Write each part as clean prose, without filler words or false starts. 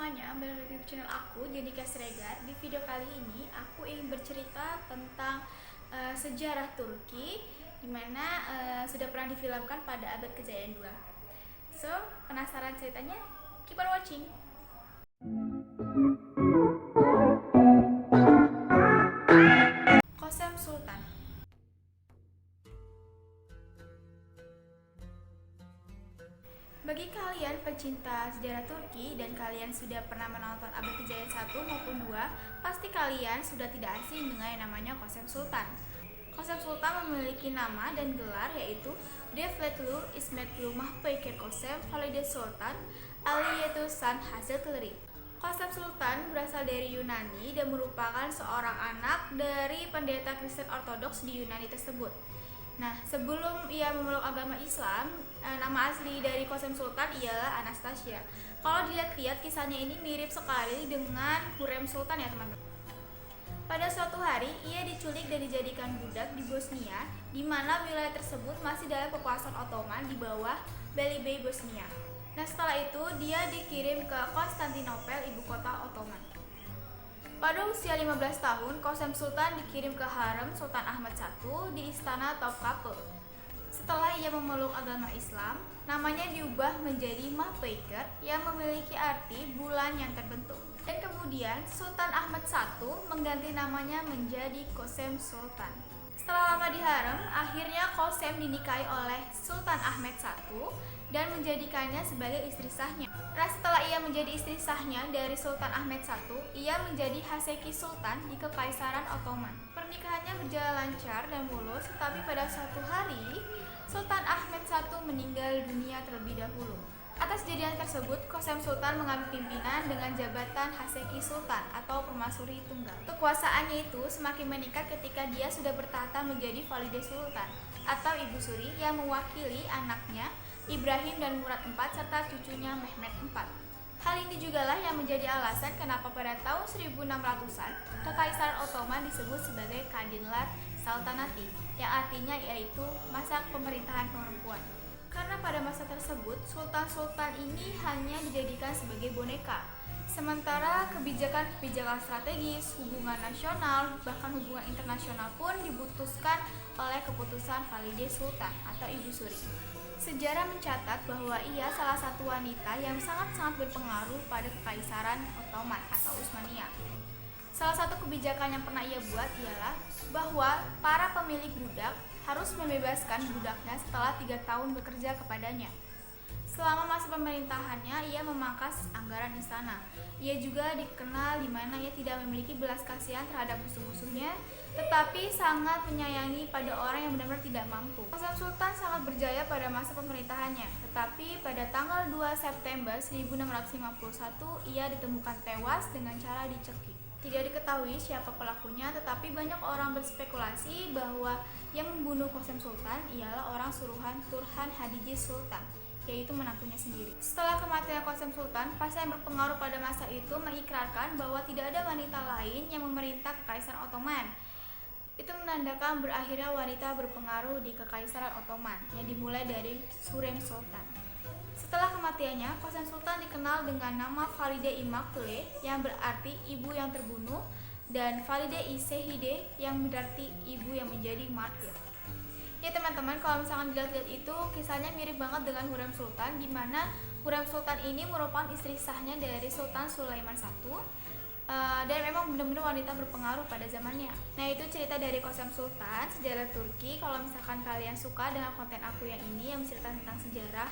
semuanya, balik lagi di channel aku, Jenika Siregar. Di video kali ini aku ingin bercerita tentang sejarah Turki, dimana sudah pernah difilmkan pada abad kejayaan 2. So, penasaran ceritanya? Keep on watching. Kosem Sultan. Bagi kalian pecinta sejarah Turki dan kalian sudah pernah menonton Abad Kejayaan 1 maupun 2, pasti kalian sudah tidak asing dengan yang namanya Kosem Sultan. Kosem Sultan memiliki nama dan gelar yaitu Devletlu İsmetlu Mahpekir Kosem Valide Sultan Aliyetu San Hazretleri. Kosem Sultan berasal dari Yunani dan merupakan seorang anak dari pendeta Kristen Ortodoks di Yunani tersebut. Nah, sebelum ia memeluk agama Islam, nama asli dari Kosem Sultan ialah Anastasia. Kalau dilihat-lihat kisahnya ini mirip sekali dengan Hurrem Sultan ya teman-teman. Pada suatu hari, ia diculik dan dijadikan budak di Bosnia, di mana wilayah tersebut masih dalam kekuasaan Ottoman di bawah Beylerbey Bosnia. Nah, setelah itu dia dikirim ke Konstantinopel, ibu kota Ottoman. Pada usia 15 tahun, Kosem Sultan dikirim ke harem Sultan Ahmed I di istana Topkapı. Setelah ia memeluk agama Islam, namanya diubah menjadi Mahpekir yang memiliki arti bulan yang terbentuk. Dan kemudian Sultan Ahmed I mengganti namanya menjadi Kosem Sultan. Setelah lama di harem, akhirnya Kosem dinikahi oleh Sultan Ahmed I dan menjadikannya sebagai istri sahnya. Nah, setelah ia menjadi istri sahnya dari Sultan Ahmed I, ia menjadi Haseki Sultan di Kekaisaran Ottoman. Pernikahannya berjalan lancar dan mulus, tetapi pada suatu hari Sultan Ahmed I meninggal dunia terlebih dahulu. Atas kejadian tersebut, Kosem Sultan mengambil pimpinan dengan jabatan Haseki Sultan atau Permaisuri Tunggal. Kekuasaannya itu semakin meningkat ketika dia sudah bertahta menjadi Valide Sultan atau Ibu Suri yang mewakili anaknya Ibrahim dan Murad IV serta cucunya Mehmed IV. Hal ini jugalah yang menjadi alasan kenapa pada tahun 1600-an Kekaisaran Ottoman disebut sebagai Kadınlar Saltanati, yang artinya yaitu masa pemerintahan perempuan. Karena pada masa tersebut sultan-sultan ini hanya dijadikan sebagai boneka, sementara kebijakan-kebijakan strategis, hubungan nasional, bahkan hubungan internasional pun diputuskan oleh keputusan Valide Sultan atau Ibu Suri. Sejarah mencatat bahwa ia salah satu wanita yang sangat-sangat berpengaruh pada Kekaisaran Ottoman atau Utsmaniyah. Salah satu kebijakan yang pernah ia buat ialah bahwa para pemilik budak harus membebaskan budaknya setelah 3 tahun bekerja kepadanya. Selama masa pemerintahannya, ia memangkas anggaran istana. Ia juga dikenal di mana ia tidak memiliki belas kasihan terhadap musuh-musuhnya, tetapi sangat menyayangi pada orang yang benar-benar tidak mampu. Kosem Sultan sangat berjaya pada masa pemerintahannya, tetapi pada tanggal 2 September 1651 ia ditemukan tewas dengan cara dicekik. Tidak diketahui siapa pelakunya, tetapi banyak orang berspekulasi bahwa yang membunuh Kosem Sultan ialah orang suruhan Turhan Hatice Sultan, yaitu menantunya sendiri. Setelah kematian Kosem Sultan, pasal yang berpengaruh pada masa itu mengikrarkan bahwa tidak ada wanita lain yang memerintah Kekaisaran Ottoman. Itu menandakan berakhirnya wanita berpengaruh di Kekaisaran Ottoman yang dimulai dari Hurrem Sultan. Setelah kematiannya, Kosem Sultan dikenal dengan nama Valide Immaculée yang berarti ibu yang terbunuh, dan Valide Şehide yang berarti ibu yang menjadi martir. Ya teman-teman, kalau misalkan dilihat-lihat itu kisahnya mirip banget dengan Hurrem Sultan, di mana Hurrem Sultan ini merupakan istri sahnya dari Sultan Sulaiman I, dan memang benar-benar wanita berpengaruh pada zamannya. Nah, itu cerita dari Kosem Sultan, sejarah Turki. Kalau misalkan kalian suka dengan konten aku yang ini yang cerita tentang sejarah,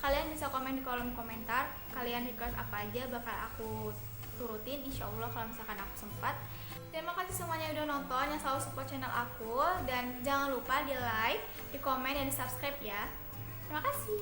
kalian bisa komen di kolom komentar. Kalian request apa aja bakal aku turutin, insya Allah kalau misalkan aku sempat. Terima kasih semuanya udah nonton, yang selalu support channel aku, dan jangan lupa di like, di komen, dan di subscribe ya. Terima kasih.